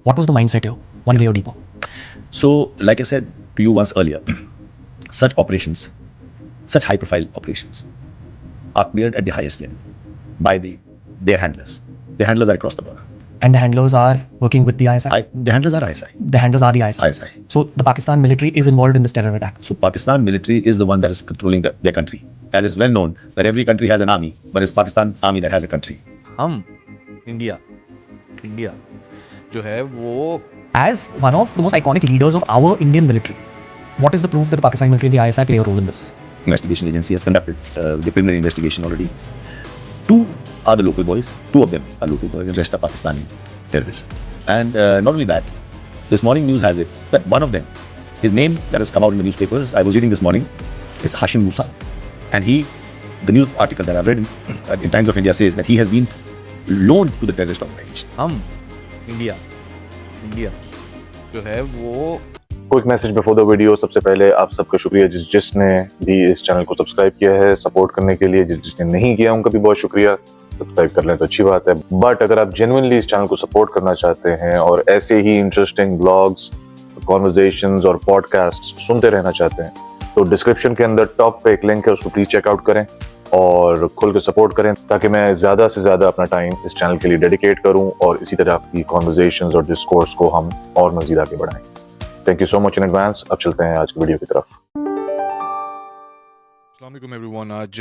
What was the mindset here, one layer deeper? So, like I said to you once earlier, such operations, such high-profile operations, are cleared at the highest level by their handlers. The handlers are across the border. And the handlers are working with the ISI? The handlers are ISI. The handlers are the ISI. ISI. So the Pakistan military is involved in this terror attack. So Pakistan military is the one that is controlling their country. As is well known that every country has an army, but it's Pakistan army that has a country. हम India जो है वो As one of the most iconic leaders of our Indian military, what is the proof that the Pakistan military and the ISI play a role in this? Investigation agency has conducted the preliminary investigation already. Two are the local boys. Two of them are local boys, and the rest are Pakistani terrorists. And not only that, this morning news has it that one of them, his name that has come out in the newspapers, I was reading this morning, is Hashim Musa. And the news article that I've read in Times of India says that he has been loaned to the terrorist organization. हम India जो है वो quick message before the video. सबसे पहले आप सबका शुक्रिया जिसने भी इस चैनल को सब्सक्राइब किया है सपोर्ट करने के लिए। जिसने नहीं किया उनका भी बहुत शुक्रिया। सब्सक्राइब कर लें तो अच्छी बात है, बट अगर आप जेन्युइनली इस चैनल को सपोर्ट करना चाहते हैं और ऐसे ही इंटरेस्टिंग ब्लॉग्स, कॉन्वर्सेशंस और पॉडकास्ट सुनते रहना चाहते हैं तो डिस्क्रिप्शन के अंदर टॉप पे एक लिंक है, उसको प्लीज चेकआउट करें और खुल के सपोर्ट करें ताकि मैं ज्यादा से ज्यादा अपना टाइम इस चैनल के लिए डेडिकेट करूं और इसी तरह की कॉन्वर्सेशंस और डिस्कोर्स को हम और मजीद आगे बढ़ाएं। Thank you so much in advance. अब चलते हैं आज की वीडियो की तरफ। अस्सलाम वालेकुम एवरीवन। आज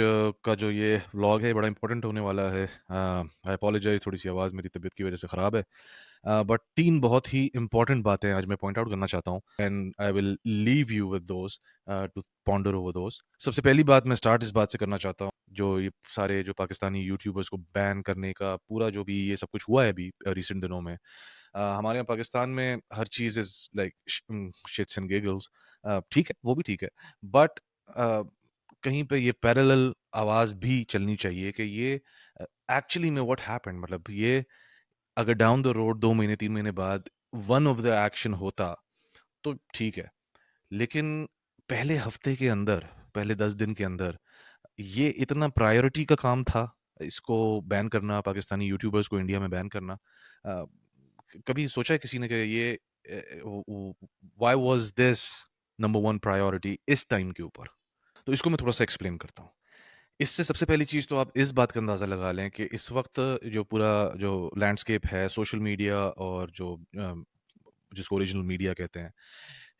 का जो ये व्लॉग है बड़ा इंपॉर्टेंट होने वाला है। आई अपोलोजाइज, थोड़ी सी आवाज़ मेरी तबीयत की वजह से ख़राब है, बट तीन बहुत ही इंपॉर्टेंट बातें आज मैं पॉइंट आउट करना चाहता हूँ and I will leave you with those to ponder over those. सबसे पहली बात मैं स्टार्ट इस बात से करना चाहता हूँ, जो ये सारे जो पाकिस्तानी यूट्यूबर्स को बैन करने का पूरा जो भी ये सब कुछ हुआ है अभी रिसेंट दिनों में, हमारे यहाँ पाकिस्तान में हर चीज़ is like shits and giggles. ठीक है, वो भी ठीक है, बट कहीं पे ये पैरेलल आवाज़ भी चलनी चाहिए कि ये एक्चुअली में व्हाट हैपेंड। मतलब ये अगर डाउन द रोड 2 महीने 3 महीने बाद वन ऑफ द एक्शन होता तो ठीक है, लेकिन पहले हफ्ते के अंदर, पहले 10 दिन के अंदर ये इतना प्रायोरिटी का काम था इसको बैन करना, पाकिस्तानी यूट्यूबर्स को इंडिया में बैन करना। कभी सोचा है किसी ने कि ये why was this number 1 priority इस टाइम के ऊपर? तो इसको मैं थोड़ा-सा एक्सप्लेन करता हूँ। इससे सबसे पहली चीज़ तो आप इस बात का अंदाज़ा लगा लें कि इस वक़्त जो पूरा जो लैंडस्केप है सोशल मीडिया और जो जिसको ओरिजिनल मीडिया कहते हैं,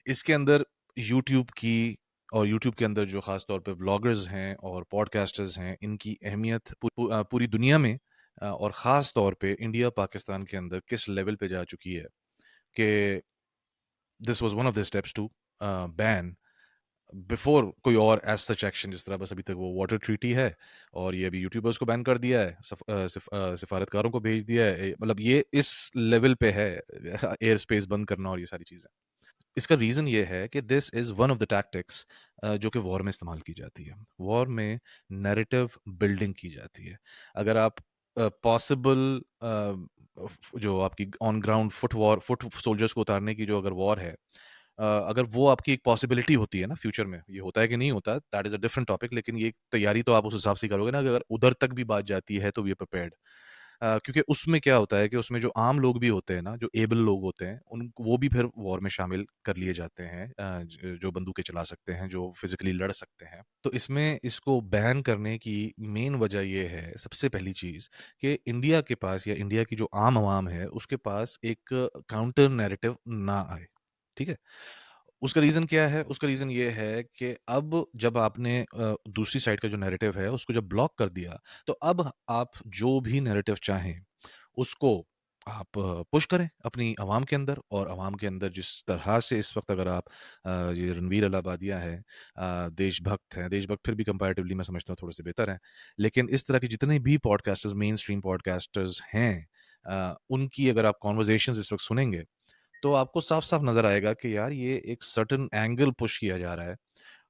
इसके अंदर यूट्यूब की और यूट्यूब के अंदर जो ख़ास तौर पे व्लॉगर्स हैं और पॉडकास्टर्स हैं, इनकी अहमियत पूरी दुनिया में और ख़ास तौर पे इंडिया, पाकिस्तान के अंदर किस लेवल पे जा चुकी है कि this was one of the steps to ban before कोई और एज सच एक्शन। जिस तरह बस अभी तक वो वाटर ट्रीटी है और ये अभी यूट्यूबर्स को बैन कर दिया है, सिफारतकारों को भेज दिया है, मतलब ये इस लेवल पे है एयर स्पेस बंद करना और ये सारी चीज़ें। इसका रीज़न ये है कि this is one of the tactics जो कि वॉर में इस्तेमाल की जाती है। वॉर में नैरेटिव बिल्डिंग की जाती है। अगर आप पॉसिबल जो आपकी ऑन ग्राउंड फुट सोल्जर्स को उतारने की जो अगर वॉर है, अगर वो आपकी एक पॉसिबिलिटी होती है ना फ्यूचर में, ये होता है कि नहीं होता, that is a different topic, लेकिन ये तैयारी तो आप उस हिसाब से करोगे ना, अगर उधर तक भी बात जाती है तो वी आर प्रिपेयर्ड। क्योंकि उसमें क्या होता है कि उसमें जो आम लोग भी होते हैं ना, जो एबल लोग होते हैं, उन वो भी फिर वॉर में शामिल कर लिए जाते हैं, जो बंदूकें चला सकते हैं, जो फिजिकली लड़ सकते हैं। तो इसमें इसको बैन करने की मेन वजह ये है, सबसे पहली चीज़, कि इंडिया के पास या इंडिया की जो आम आवाम है उसके पास एक काउंटर नैरेटिव ना आए। ठीक है? उसका रीज़न क्या है? उसका रीज़न ये है कि अब जब आपने दूसरी साइड का जो नैरेटिव है उसको जब ब्लॉक कर दिया, तो अब आप जो भी नैरेटिव चाहें उसको आप पुश करें अपनी आवाम के अंदर, और आवाम के अंदर जिस तरह से इस वक़्त अगर आप ये रणवीर अलाहाबादिया हैं, देशभक्त हैं, देशभक्त फिर भी कंपैरेटिवली मैं समझता हूँ थोड़े-से बेहतर हैं, लेकिन इस तरह के जितने भी पॉडकास्टर्स, मेन स्ट्रीम पॉडकास्टर्स हैं, उनकी अगर आप कन्वर्सेशंस इस वक़्त सुनेंगे तो आपको साफ-साफ नज़र आएगा कि यार ये एक सर्टेन एंगल पुश किया जा रहा है।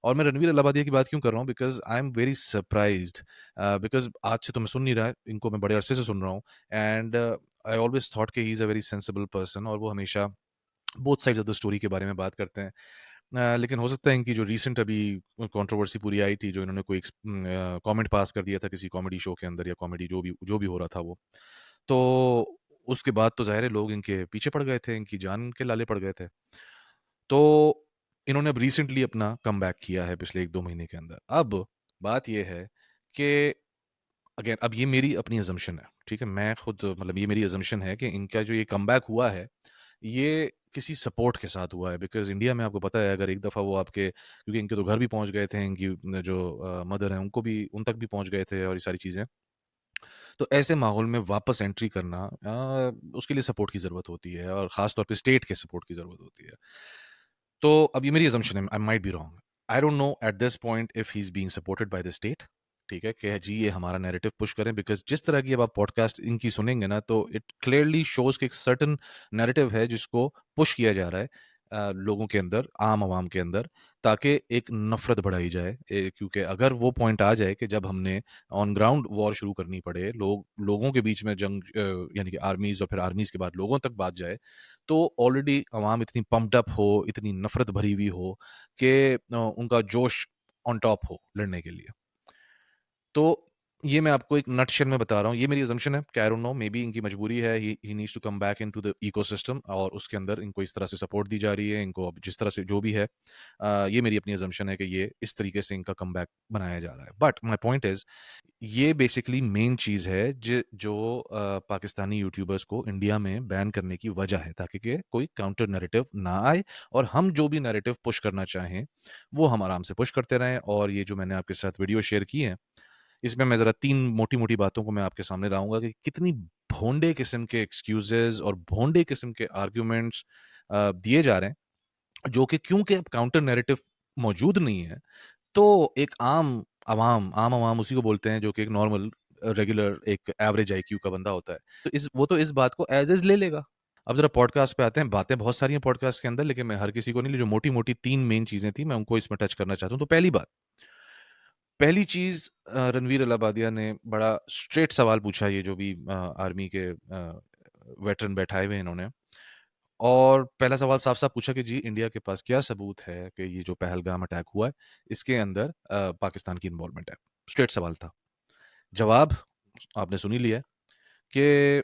और मैं रणवीर अलाहाबादिया की बात क्यों कर रहा हूँ, because I am very surprised, because आज से तो मैं सुन नहीं रहा, इनको मैं बड़े अरसे से सुन रहा हूँ, एंड आई ऑलवेज़ थॉट कि he is a very sensible person और वो हमेशा both sides of the story के बारे में बात करते हैं। लेकिन हो सकता है इनकी जो रीसेंट अभी कंट्रोवर्सी पूरी आई थी, जो इन्होंने कोई कमेंट पास कर दिया था किसी कॉमेडी शो के अंदर, या कॉमेडी जो भी हो रहा था वो। तो उसके बाद तो ज़ाहिर है लोग इनके पीछे पड़ गए थे, इनकी जान के लाले पड़ गए थे। तो इन्होंने अब रिसेंटली अपना कमबैक किया है पिछले 1-2 महीने के अंदर। अब बात ये है कि अगेन अब ये मेरी अपनी असम्पशन है, ठीक है? मैं खुद मतलब ये मेरी असम्पशन है कि इनका जो ये कमबैक हुआ है, ये किसी सपोर्ट के साथ हुआ है बिकॉज़ इंडिया में आपको पता है अगर एक दफ़ा वो आपके क्योंकि इनके तो घर भी पहुँच गए थे, इनकी जो मदर हैं उनको भी उन तक भी पहुँच गए थे और ये सारी चीज़ें। तो ऐसे माहौल में वापस एंट्री करना उसके लिए सपोर्ट की ज़रूरत होती है और ख़ास तौर पे स्टेट के सपोर्ट की ज़रूरत होती है। तो अब ये मेरी असम्पशन है, I might be wrong. I don't know at this point if he is being supported by the state, ठीक है? कि जी ये हमारा नैरेटिव पुश करें बिकॉज़ जिस तरह की अब आप पॉडकास्ट इनकी सुनेंगे ना तो इट क्लियरली शोज़ कि एक सर्टेन नैरेटिव है जिसको पुश किया जा रहा है लोगों के अंदर, आम आवाम के अंदर ताकि एक नफ़रत बढ़ाई जाए क्योंकि अगर वो पॉइंट आ जाए कि जब हमने ऑन ग्राउंड वॉर शुरू करनी पड़े, लोगों के बीच में जंग यानी कि आर्मीज़ और फिर आर्मीज़ के बाद लोगों तक बात जाए, तो ऑलरेडी अवाम इतनी पम्प्ड अप हो, इतनी नफ़रत भरी हुई हो कि उनका जोश ऑन टॉप हो लड़ने के लिए। तो ये मैं आपको एक नटशेल में बता रहा हूँ, ये मेरी असम्पशन है कि I don't know maybe इनकी मजबूरी है, he needs to come back into the ecosystem और उसके अंदर इनको इस तरह से सपोर्ट दी जा रही है, इनको अब जिस तरह से जो भी है ये मेरी अपनी असम्पशन है कि ये इस तरीके से इनका कमबैक बनाया जा रहा है। बट माय पॉइंट इज़ ये बेसिकली मेन चीज़ है जो पाकिस्तानी यूट्यूबर्स को इंडिया में बैन करने की वजह है ताकि कि कोई काउंटर नैरेटिव ना आए और हम जो भी नैरेटिव पुश करना चाहें, वो हम आराम से पुश करते रहें और ये जो मैंने आपके साथ वीडियो शेयर की है इसमें मैं ज़रा 3 मोटी-मोटी बातों को मैं आपके सामने लाऊँगा कि कितनी भोंडे किस्म के एक्सक्यूज़ेज़ और भोंडे किस्म के आर्गुमेंट्स दिए जा रहे हैं, जो कि क्योंकि अब काउंटर नैरेटिव मौजूद नहीं है, तो एक आम अवाम उसी को बोलते हैं जो कि एक नॉर्मल रेगुलर एक एवरेज आईक्यू का बंदा होता है। तो वो तो इस बात को एज़ इज़ ले लेगा। अब ज़रा पॉडकास्ट पे आते हैं, बातें बहुत सारी हैं पॉडकास्ट के अंदर लेकिन मैं हर किसी को नहीं जो मोटी-मोटी 3 मेन चीज़ें थी मैं उनको इसमें टच करना चाहता हूँ। तो पहली चीज़ रणवीर अलाहाबादिया ने बड़ा स्ट्रेट सवाल पूछा ये जो भी आर्मी के वेटरन बैठाए हुए हैं इन्होंने और पहला सवाल साफ-साफ पूछा कि जी इंडिया के पास क्या सबूत है कि ये जो पहलगाम अटैक हुआ है, इसके अंदर पाकिस्तान की इन्वॉल्वमेंट है? स्ट्रेट सवाल था। जवाब आपने सुन ही लिया है कि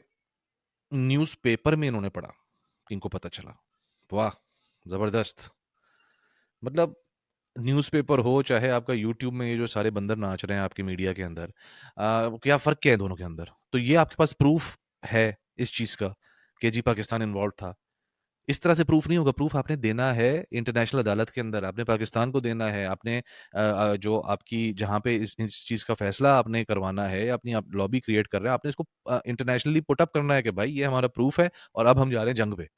न्यूज़पेपर में इन्होंने पढ़ा, इनको पता चला। वाह! ज़बरदस्त। मतलब न्यूज़पेपर हो चाहे आपका यूट्यूब में ये जो सारे बंदर नाच रहे हैं आपके मीडिया के अंदर क्या फ़र्क क्या है दोनों के अंदर? तो ये आपके पास प्रूफ़ है इस चीज़ का कि जी पाकिस्तान इन्वॉल्व था। इस तरह से प्रूफ़ नहीं होगा, प्रूफ़ आपने देना है इंटरनेशनल अदालत के अंदर, आपने पाकिस्तान को देना है, आपने जो आपकी जहाँ पे इस चीज़ का फ़ैसला आपने करवाना है, अपनी आप लॉबी क्रिएट कर रहे हैं, आपने इसको इंटरनेशनली पुट अप करना है कि भाई ये हमारा प्रूफ़ है और अब हम जा रहे हैं जंग पे।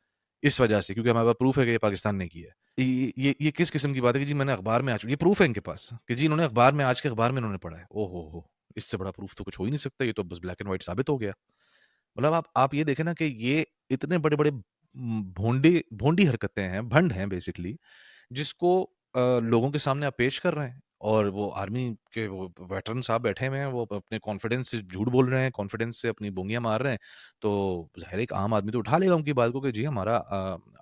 इस वजह से क्योंकि हमारे पास प्रूफ़ है कि ये पाकिस्तान ने किया है। ये किस किस्म की बात है कि जी मैंने अखबार में आज ये प्रूफ़ है इनके पास कि जी इन्होंने अखबार में आज के अखबार में इन्होंने पढ़ा है। ओह हो! इससे बड़ा प्रूफ़ तो कुछ हो ही नहीं सकता, ये तो बस ब्लैक एंड व्हाइट साबित हो गया। मतलब आप ये देखें ना कि ये इतने बड़े-बड़े भोंडी हरकतें हैं, भंड हैं बेसिकली जिसको लोगों के सामने आप पेश कर रहे हैं और वो आर्मी के वो वेटरन साहब बैठे हुए हैं, वो अपने कॉन्फिडेंस से झूठ बोल रहे हैं, कॉन्फिडेंस से अपनी बोंगियाँ मार रहे हैं, तो ज़ाहिर है एक आम आदमी तो उठा लेगा उनकी बात को कि जी हमारा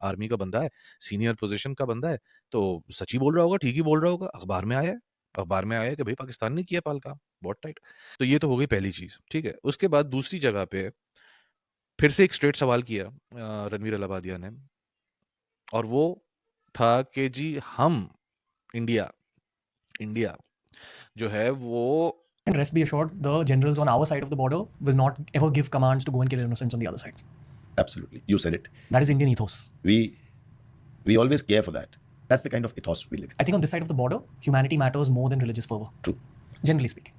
आर्मी का बंदा है, सीनियर पोज़ीशन का बंदा है, तो सच ही बोल रहा होगा, ठीक ही बोल रहा होगा, अखबार में आया है कि भई पाकिस्तान ने किया पहलगाम, बहुत टाइट। तो ये तो हो गई पहली चीज़, ठीक है? उसके बाद दूसरी जगह पे फिर से एक स्ट्रेट सवाल किया रणवीर अलाहाबादिया ने और वो था कि जी हम इंडिया इंडिया जो है वो And rest be assured, the generals on our side of the border will not ever give commands to go and kill innocents on the other side. Absolutely. You said it. That is Indian ethos. We always care for that. That's the kind of ethos we live in. I think on this side of the border, humanity matters more than religious fervor, True. generally speaking.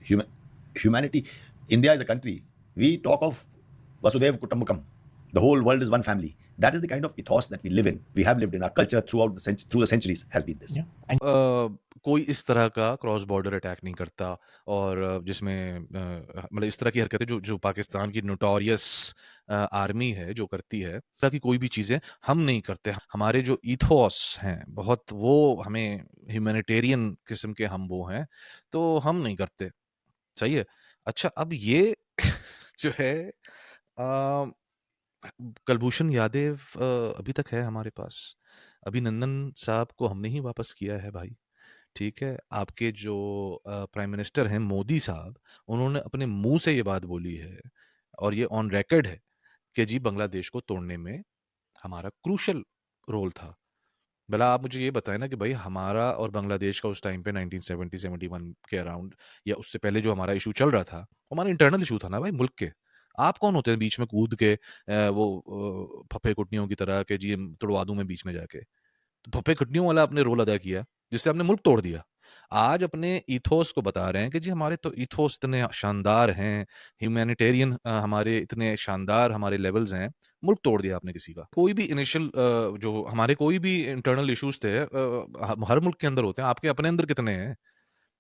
Humanity. India is a country. We talk of Vasudev Kutumbakam. The whole world is one family. That is the kind of ethos that we live in. We have lived in. Our culture through the centuries has been this. Yeah. And कोई इस तरह का cross border attack नहीं करता और जिसमें मतलब इस तरह की हरकतें जो पाकिस्तान की नोटोरियस आर्मी है जो करती है, इस तरह की कोई भी चीज़ें हम नहीं करते। हमारे जो ईथोस हैं बहुत वो हमें ह्यूमैनिटेरियन किस्म के हम वो हैं, तो हम नहीं करते। सही है? अच्छा अब ये जो है अ, कुलभूषण यादव अभी तक है हमारे पास। अभिनंदन साहब को हमने ही वापस किया है भाई। ठीक है? आपके जो प्राइम मिनिस्टर हैं मोदी साहब, उन्होंने अपने मुँह से ये बात बोली है और ये ऑन रिकॉर्ड है कि जी बांग्लादेश को तोड़ने में हमारा क्रूशल रोल था। भला आप मुझे ये बताएं ना कि भाई हमारा और बांग्लादेश का उस टाइम पे 1970-71 के अराउंड या उससे पहले जो हमारा इशू चल रहा था, हमारा इंटरनल इशू था ना भाई मुल्क के। आप कौन होते हैं बीच में कूद के फप्पे कुटनियों की तरह के जी तुड़वा दूं मैं बीच में जाके। तो फप्पे कुटनियों वाला आपने रोल अदा किया जिससे आपने मुल्क तोड़ दिया। आज अपने ईथोस को बता रहे हैं कि जी हमारे तो ईथोस इतने शानदार हैं, ह्यूमैनिटेरियन हमारे इतने शानदार हमारे लेवल्स हैं, मुल्क तोड़ दिया आपने किसी का। कोई भी इनिशियल जो हमारे कोई भी इंटरनल इश्यूज थे हर मुल्क के अंदर होते हैं, आपके अपने अंदर कितने हैं?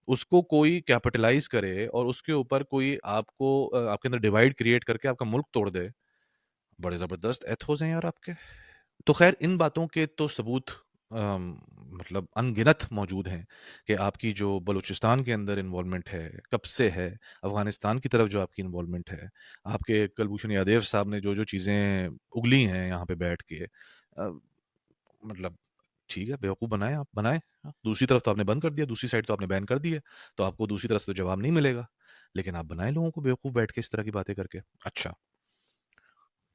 उसको कोई कैपिटलाइज करे और उसके ऊपर कोई आपको आपके अंदर डिवाइड क्रिएट करके आपका मुल्क तोड़ दे, बड़े जबरदस्त एथोस हैं यार आपके। तो खैर इन बातों के तो सबूत मतलब अनगिनत मौजूद हैं कि आपकी जो बलूचिस्तान के अंदर इन्वॉल्वमेंट है, कब से है, अफ़गानिस्तान की तरफ जो आपकी इन्वॉल्वमेंट है, आपके कुलभूषण यादव साहब ने जो-जो चीज़ें उगली हैं यहाँ पे बैठ के मतलब ठीक है, बेवकूफ़ बनाएँ आप, बनाएँ। दूसरी तरफ तो आपने बंद कर दिया, दूसरी साइड तो आपने बैन कर दी है, तो आपको दूसरी तरफ से तो जवाब नहीं मिलेगा। लेकिन आप बनाएँ लोगों को बेवकूफ़ बैठ के इस तरह की बातें करके। अच्छा।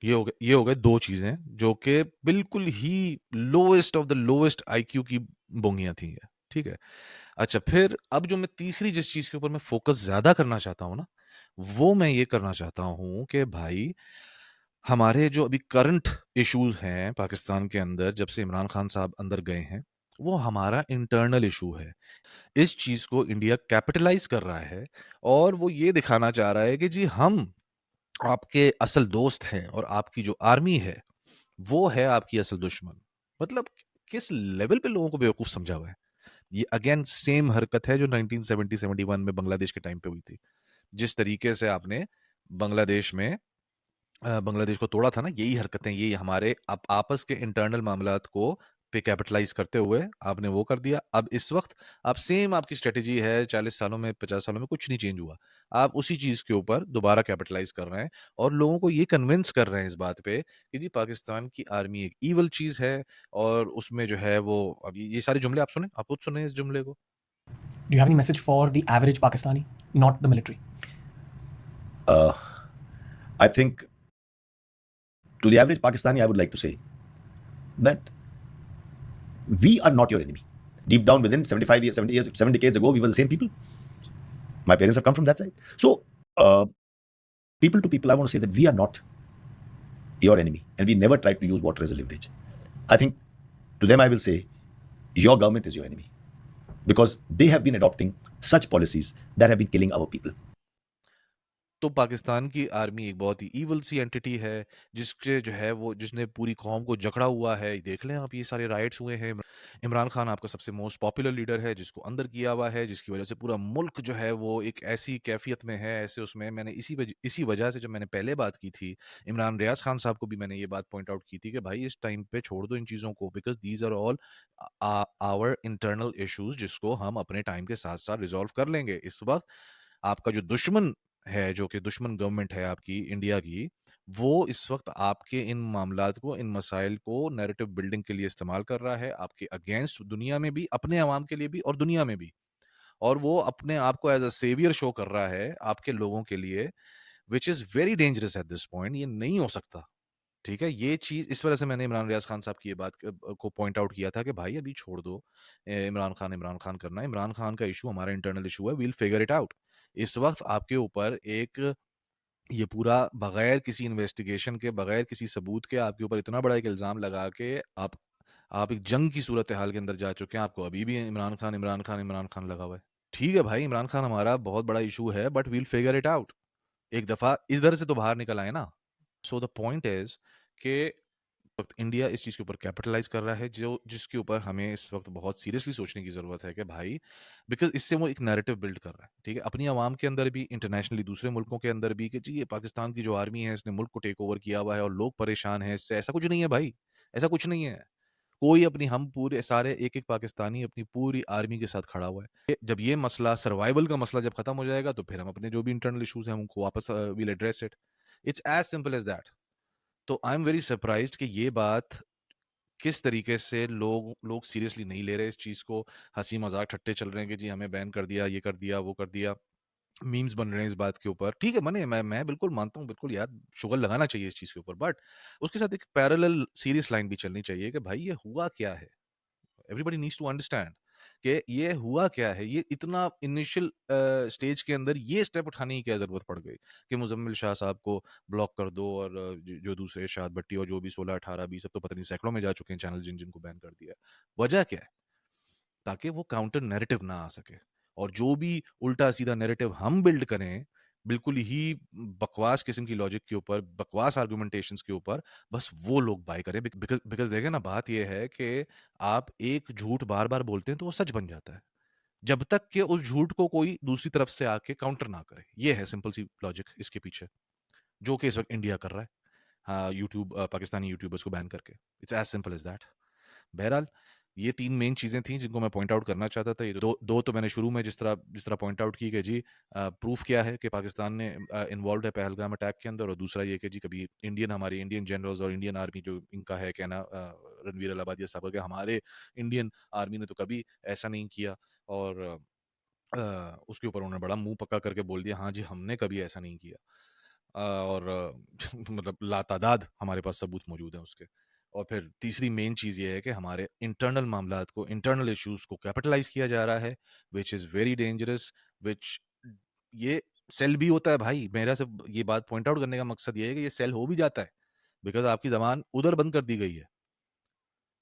ये हो गए 2 चीज़ें जो कि बिल्कुल ही lowest of the lowest IQ की बोंगियाँ थी ये, ठीक है? अच्छा फिर अब जो मैं तीसरी जिस चीज़ के ऊपर मैं फ़ोकस ज़्यादा करना चाहता हूँ ना, वो मैं ये करना चाहता हूँ कि भाई हमारे जो अभी करंट इश्यूज़ हैं पाकिस्तान के अंदर जब से इमरान खान साहब अंदर गए हैं, वो हमारा इंटरनल इश्यू है। इस चीज़ को इंडिया कैपिटलाइज़ कर रहा है और वो ये दिखाना चाह रहा है कि जी हम आपके असल दोस्त हैं और आपकी जो आर्मी है, वो है आपकी असल दुश्मन। मतलब किस लेवल पे लोगों को बेवकूफ़ समझा हुआ है। ये अगेन सेम हरकत है जो 1970-71 में बांग्लादेश के टाइम पे हुई थी। जिस तरीके से आपने बांग्लादेश में बांग्लादेश को तोड़ा था ना, यही हरकतें, यही हमारे आपस के इंटरनल मामलात को पे कैपिटलाइज़ करते हुए आपने वो कर दिया। अब इस वक़्त आप सेम आपकी स्ट्रैटेजी है 40 सालों में, 50 सालों में कुछ नहीं चेंज हुआ। आप उसी चीज़ के ऊपर दोबारा कैपिटलाइज़ कर रहे हैं और लोगों को ये कन्विंस कर रहे हैं इस बात पे कि जी पाकिस्तान की आर्मी एक इविल चीज़ है और उसमें जो है वो अब ये सारे जुमले आप सुने, आप खुद सुने इस जुमले को? Do you have any message for the average Pakistani, not the military? I think to the average Pakistani, I would like to say that we are not your enemy. Deep down within 75 years, 70 years, 7 decades ago, we were the same people. My parents have come from that side. So, people to people, I want to say that we are not your enemy. And we never tried to use water as a leverage. I think to them, I will say, your government is your enemy. Because they have been adopting such policies that have been killing our people. तो पाकिस्तान की army एक बहुत ही evil सी entity है जिससे जो है वो जिसने पूरी कौम को जकड़ा हुआ है। देख लें आप, ये सारे राइट्स हुए हैं। इमरान खान आपका सबसे मोस्ट पॉपुलर लीडर है जिसको अंदर किया हुआ है, जिसकी वजह से पूरा मुल्क जो है वो एक ऐसी कैफियत में है, ऐसे उसमें मैंने इसी वजह से जब मैंने पहले बात की थी इमरान रियाज खान साहब को भी मैंने ये बात पॉइंट आउट की थी कि भाई इस टाइम पे छोड़ दो इन चीज़ों को, because these are all our internal issues जिसको हम अपने टाइम के साथ साथ रिजॉल्व कर लेंगे। इस वक्त आपका जो दुश्मन है, जो कि दुश्मन गवर्नमेंट है आपकी इंडिया की, वो इस वक्त आपके इन मामलात को, इन मसाइल को नैरेटिव बिल्डिंग के लिए इस्तेमाल कर रहा है, आपके अगेंस्ट दुनिया में भी, अपने अवाम के लिए भी और दुनिया में भी। और वो अपने आप को एज अ सेवियर शो कर रहा है आपके लोगों के लिए, which is very dangerous at this point. ये नहीं हो सकता, ठीक है? ये चीज़ इस वजह से मैंने इमरान रियाज खान साहब की ये बात को पॉइंट आउट किया था कि भाई अभी छोड़ दो इमरान खान करना है। इमरान खान का इशू हमारा इंटरनल इशू है, वील फिगर इट आउट। इस वक्त आपके ऊपर एक ये पूरा बगैर किसी इन्वेस्टिगेशन के, बगैर किसी सबूत के आपके ऊपर इतना बड़ा एक इल्ज़ाम लगा के आप एक जंग की सूरत हाल के अंदर जा चुके हैं। आपको अभी भी इमरान खान लगा हुआ है। ठीक है भाई, इमरान खान हमारा बहुत बड़ा इशू है, but we'll figure it out. एक दफ़ा इधर से तो बाहर निकल आए ना। सो द पॉइंट इज़ कि वक्त इंडिया इस चीज़ के ऊपर कैपिटलाइज कर रहा है, जो जिसके ऊपर हमें इस वक्त बहुत सीरियसली सोचने की ज़रूरत है कि भाई, बिकॉज इससे वो एक नैरेटिव बिल्ड कर रहा है, ठीक है? अपनी आवाम के अंदर भी, इंटरनेशनली दूसरे मुल्कों के अंदर भी कि जी ये पाकिस्तान की जो आर्मी है इसने मुल्क को टेक ओवर किया हुआ है और लोग परेशान हैं इससे। ऐसा कुछ नहीं है भाई, ऐसा कुछ नहीं है। कोई अपनी हम पूरे सारे एक-एक पाकिस्तानी अपनी पूरी आर्मी के साथ खड़ा हुआ है। जब ये मसला सर्वाइवल का मसला जब खत्म हो जाएगा तो फिर हम अपने जो भी इंटरनल इश्यूज़ हैं उनको वापस will address it. It's as simple as that. तो आई एम वेरी सरप्राइज्ड कि ये बात किस तरीके से लोग सीरियसली नहीं ले रहे इस चीज़ को, हँसी मज़ाक ठट्टे चल रहे हैं कि जी हमें बैन कर दिया, ये कर दिया, वो कर दिया। मीम्स बन रहे हैं इस बात के ऊपर, ठीक है, मैं बिल्कुल मानता हूँ, बिल्कुल यार शुगर लगाना चाहिए इस चीज़ के ऊपर, बट उसके साथ एक पैरेलल सीरियस लाइन भी चलनी चाहिए कि भाई ये हुआ क्या है? एवरीबॉडी नीड्स टू अंडरस्टैंड कि ये हुआ क्या है, ये इतना इनिशियल स्टेज के अंदर ये स्टेप उठाने की क्या ज़रूरत पड़ गई कि मुज़म्मिल शाह साहब को ब्लॉक कर दो, और जो दूसरे इरशाद भट्टी और जो भी 16, 18, 20 अब तो पता नहीं सैकड़ों में जा चुके हैं चैनल जिनको बैन कर दिया है। वजह क्या है? ताकि वो काउंटर नैरेटिव ना आ सके, और जो भी उल्टा-सीधा नैरेटिव हम बिल्ड करें, बिल्कुल ही बकवास किस्म की लॉजिक के ऊपर, बकवास आर्गुमेंटेशंस के ऊपर, बस वो लोग बाय करें। बिकॉज़ बिकॉज़ देखिए ना, बात ये है कि आप एक झूठ बार-बार बोलते हैं तो वो सच बन जाता है। जब तक कि उस झूठ को कोई दूसरी तरफ से आके काउंटर ना करे। ये है सिंपल सी लॉजिक इसके पीछे, जो कि इस वक़्त इंडिया कर रहा है। हाँ, यूट्यूब पाकिस्तानी यूट्यूबर्स को बैन करके। It's as simple as that. बहरहाल, ये 3 मेन चीज़ें थी जिनको मैं पॉइंट आउट करना चाहता था। ये दो तो मैंने शुरू में जिस तरह पॉइंट आउट की कि जी प्रूफ क्या है कि पाकिस्तान ने इन्वॉल्व्ड है पहलगाम अटैक के अंदर, और दूसरा ये कि जी कभी हमारे इंडियन जनरल्स और इंडियन आर्मी जो इनका है कहना, रणवीर अलाहाबादिया साहब का, कि हमारे इंडियन आर्मी ने तो कभी ऐसा नहीं किया, और उसके ऊपर उन्होंने बड़ा मुँह पक्का करके बोल दिया, हाँ जी, हमने कभी ऐसा नहीं किया। और मतलब लातादाद हमारे पास सबूत मौजूद हैं उसके। और फिर तीसरी मेन चीज़ ये है कि हमारे इंटरनल मामलात को, इंटरनल इश्यूज़ को कैपिटलाइज़ किया जा रहा है, which is very dangerous, which ये सेल भी होता है भाई। मेरा सिर्फ़ ये बात पॉइंट आउट करने का मकसद ये है कि ये सेल हो भी जाता है, बिकॉज़ आपकी ज़बान उधर बंद कर दी गई है।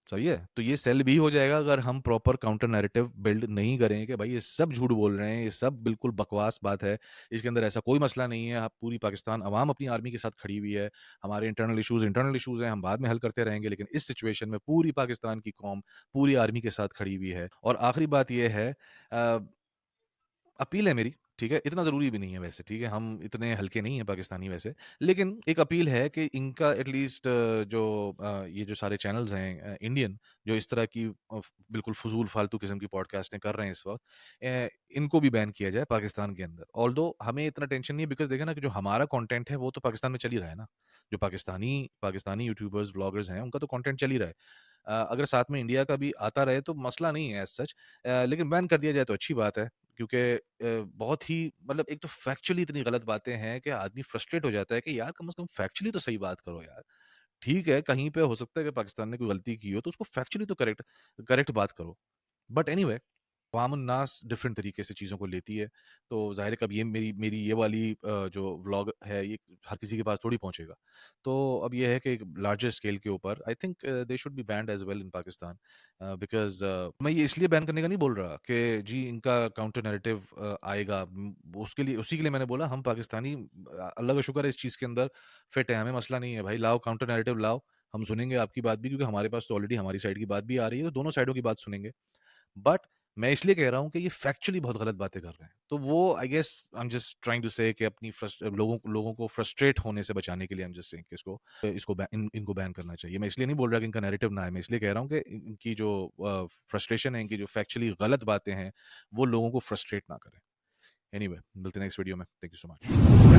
सही है? तो ये सेल भी हो जाएगा अगर हम प्रॉपर काउंटर नैरेटिव बिल्ड नहीं करें कि भाई ये सब झूठ बोल रहे हैं, ये सब बिल्कुल बकवास बात है, इसके अंदर ऐसा कोई मसला नहीं है, पूरी पाकिस्तान अवाम अपनी आर्मी के साथ खड़ी हुई है, हमारे इंटरनल इश्यूज़ हैं, हम बाद में हल करते रहेंगे, लेकिन इस सिचुएशन में पूरी पाकिस्तान की कौम पूरी आर्मी के साथ खड़ी हुई है। और आखिरी बात ये है, अ अपील है मेरी, ठीक है? इतना ज़रूरी भी नहीं है वैसे, ठीक है? हम इतने हल्के नहीं हैं पाकिस्तानी वैसे। लेकिन एक अपील है कि इनका एटलीस्ट ये जो सारे चैनल्स हैं इंडियन, जो इस तरह की बिल्कुल फ़ुज़ूल फ़ालतू किस्म की पॉडकास्टें कर रहे हैं इस वक़्त, इनको भी बैन किया जाए पाकिस्तान के अंदर। ऑल्दो हमें इतना टेंशन नहीं है, बिकॉज़ देखिए ना कि जो हमारा कंटेंट है वो तो पाकिस्तान में चल ही रहा है ना। जो पाकिस्तानी यूट्यूबर्स, व्लॉगर्स हैं, उनका तो कंटेंट चल ही रहा है। अगर साथ में इंडिया का भी आता रहे तो मसला नहीं है एज़ सच, लेकिन बैन कर दिया जाए तो अच्छी बात है। क्योंकि बहुत ही मतलब एक तो फैक्चुअली इतनी गलत बातें हैं कि आदमी फ्रस्ट्रेट हो जाता है कि यार कम से कम फैक्चुअली तो सही बात करो यार। ठीक है, कहीं पे हो सकता है कि पाकिस्तान ने कोई गलती की हो तो उसको फैक्चुअली तो करेक्ट करेक्ट बात करो। बट एनीवे, अवामुन नास डिफरेंट तरीके से चीज़ों को लेती है। तो ज़ाहिर है कि अब ये मेरी मेरी ये वाली जो व्लॉग है ये हर किसी के पास थोड़ी पहुँचेगा। तो अब ये है कि एक लार्जर स्केल के ऊपर I think they should be band as well in Pakistan, because मैं ये इसलिए बैन करने का नहीं बोल रहा कि जी इनका काउंटर नैरेटिव आएगा। उसके लिए उसी के लिए मैंने बोला हम पाकिस्तानी अल्लाह का शुक्र है इस चीज़ के अंदर फिट है, हमें मसला नहीं है भाई, लाओ काउंटर नैरेटिव लाओ, हम सुनेंगे आपकी बात भी, क्योंकि हमारे पास तो ऑलरेडी हमारी साइड की बात भी आ रही है, तो दोनों साइडों की बात सुनेंगे। बट मैं इसलिए कह रहा हूँ कि ये फैक्चुअली बहुत गलत बातें कर रहे हैं। तो वो I guess I am just trying to say कि अपनी लोगों को फ्रस्ट्रेट होने से बचाने के लिए आई एम जस्ट सेइंग कि इनको बैन करना चाहिए। मैं इसलिए नहीं बोल रहा कि इनका नैरेटिव ना है, मैं इसलिए कह रहा हूँ कि इनकी जो फ्रस्ट्रेशन है, इनकी जो फैक्चुअली गलत बातें हैं, वो लोगों को फ्रस्ट्रेट ना करें। एनीवे, मिलते हैं नेक्स्ट वीडियो में। Thank you so much.